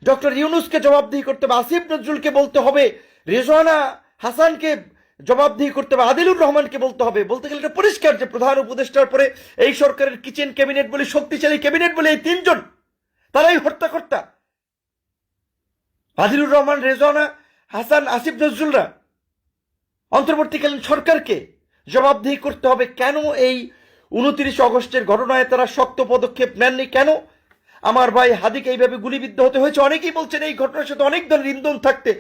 Doctor ইউনূসকে জবাবদিহি করতে হবে, আসিফ নজরুলকে বলতে হবে, রেজওয়ানা হাসানকে জবাবদিহি করতে হবে, আদিলুর রহমানকে বলতে হবে। বলতে গেলে এটা পরিষ্কার যে প্রধান উপদেষ্টার পরে এই সরকারের কিচেন ক্যাবিনেট বলে, শক্তিশালী ক্যাবিনেট বলে এই তিনজন, তারাই হর্তাকর্তা। আদিলুর রহমান, রেজওয়ানা হাসান, আসিফ নজরুলরা অন্তর্বর্তীকালীন সরকারকে জবাবদিহি করতে হবে কেন এই 29 অগস্টের ঘটনায় তারা শক্ত পদক্ষেপ নেননি, কেন আমার ভাই হাদিকে এইভাবে গুলিবিদ্ধ হতে হয়েছে। অনেকেই বলছেন এই ঘটনার সাথে অনেক ধরনের ইন্ধন থাকতে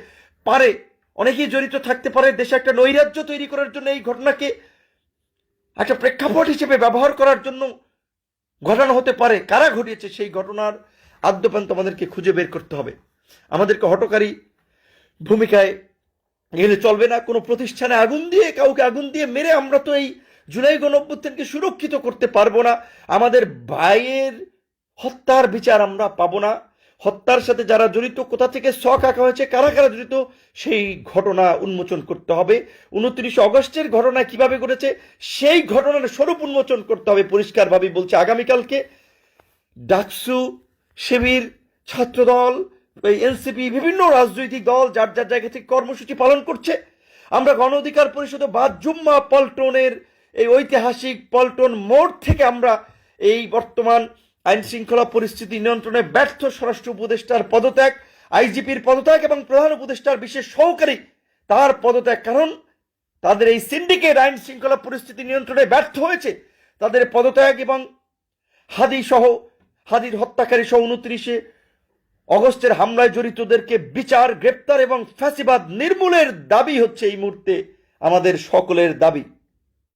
পারে, অনেকেই জড়িত থাকতে পারে। দেশে একটা নৈরাজ্য তৈরি করার জন্য এই ঘটনাকে একটা প্রেক্ষাপট হিসেবে ব্যবহার করার জন্য ঘটানো হতে পারে। কারা ঘটিয়েছে সেই ঘটনার আদ্যপান্ত আমাদেরকে খুঁজে বের করতে হবে। আমাদেরকে হঠকারী ভূমিকায় গেলে চলবে না। কোনো প্রতিষ্ঠানে আগুন দিয়ে, কাউকে আগুন দিয়ে মেরে আমরা তো এই জুলাই গণঅভ্যুত্থানকে সুরক্ষিত করতে পারবো না। আমাদের ভাইয়ের হত্যার বিচার আমরা পাবো না। হত্যার সাথে যারা জড়িত, কোথা থেকে ছক আঁকা হয়েছে, কারা কারা জড়িত, সেই ঘটনা উন্মোচন করতে হবে। 29 অগস্টের ঘটনা কিভাবে ঘটেছে সেই ঘটনার স্বরূপ উন্মোচন করতে হবে। পরিষ্কারভাবে বলছে, আগামীকালকে ডাকসু, শিবির, ছাত্রদল, এনসিপি, বিভিন্ন রাজনৈতিক দল যার যার জায়গা থেকে কর্মসূচি পালন করছে। আমরা গণ অধিকার পরিষদে বাদ জুম্মা পল্টনের এই ঐতিহাসিক পল্টন মোড় থেকে আমরা এই বর্তমান আইন শৃঙ্খলা পরিস্থিতি নিয়ন্ত্রণে ব্যর্থ স্বরাষ্ট্র উপদেষ্টার পদত্যাগ, আইজিপির পদত্যাগ এবং প্রধান উপদেষ্টার বিশেষ সহকারী তার পদত্যাগ, কারণ তাদের এই সিন্ডিকেট আইন শৃঙ্খলা পরিস্থিতি নিয়ন্ত্রণে ব্যর্থ হয়েছে, তাদের পদত্যাগ এবং হাদির হত্যাকারী সহ 29 অগস্টের হামলায় জড়িতদেরকে বিচার, গ্রেপ্তার এবং ফ্যাসিবাদ নির্মূলের দাবি হচ্ছে এই মুহূর্তে আমাদের সকলের দাবি।